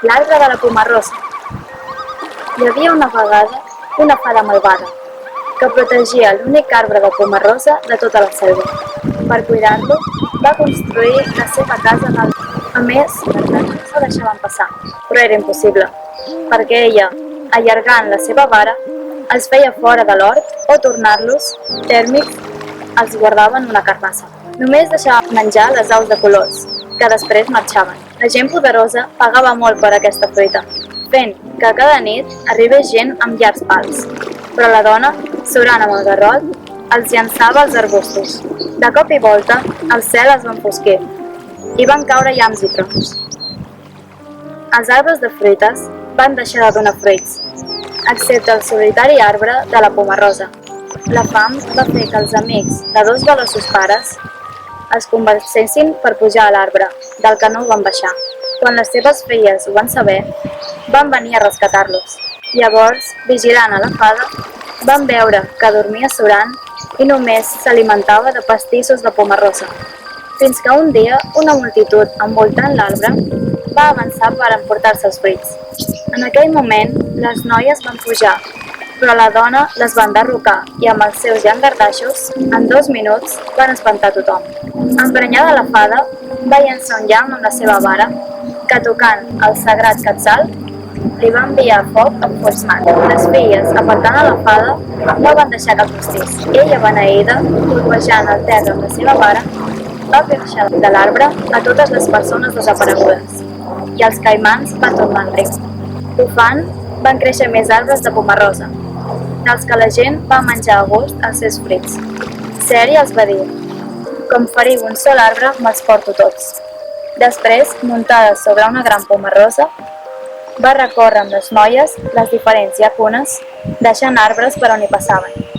L'arbre de la pomarrosa. Hi havia una vegada una fada malvada que protegia l'únic arbre de pomarrosa de tota la selva. Per cuidar-lo, va construir la seva casa en el... A més, no se deixaven passar, però era impossible, perquè ella, allargant la seva vara, els feia fora de l'hort o tornar-los tèrmics els guardava en una carnassa. Només deixava menjar les aus de colors, que després marxaven. La gent poderosa pagava molt per aquesta fruita, fent que cada nit arribés gent amb llargs pals. Però la dona, surant amb el garrot, els llançava als arbustos. De cop i volta, el cel es va enfosquir i van caure llamps i trons. Els arbres de fruites van deixar de donar fruits, excepte el solitari arbre de la pomarrosa. La fam va fer que els amics de dos veloços pares es conversessin per pujar a l'arbre, del que no van baixar. Quan les seves filles ho van saber, van venir a rescatar-los. Llavors, vigilant a la fada, van veure que dormia surant i només s'alimentava de pastissos de pomarrosa. Fins que un dia una multitud envoltant l'arbre va avançar per emportar-se els fruits. En aquell moment, les noies van pujar, però la dona les va enderrocar i amb els seus llangardaixos, en 2 minuts, van espantar tothom. Emprenyada la fada, va llançar un llamp amb la seva vara, que tocant el sagrat quetzal, li va enviar foc amb forçant. Les filles, apartant a la fada, no van deixar cap pastís. Ella, beneïda, colpejant el terra amb la seva vara, va pirxar de l'arbre a totes les persones desaparegudes i els caimans van tornar al riu. Bufant, van créixer més arbres de pomarrosa, dels que la gent va menjar a gust els seus fruits. Seri els va dir: com feriu un sol arbre, me'ls porto tots. Després, muntada sobre una gran pomarrosa, va recórrer amb les noies les diferents llacunes, deixant arbres per on hi passaven.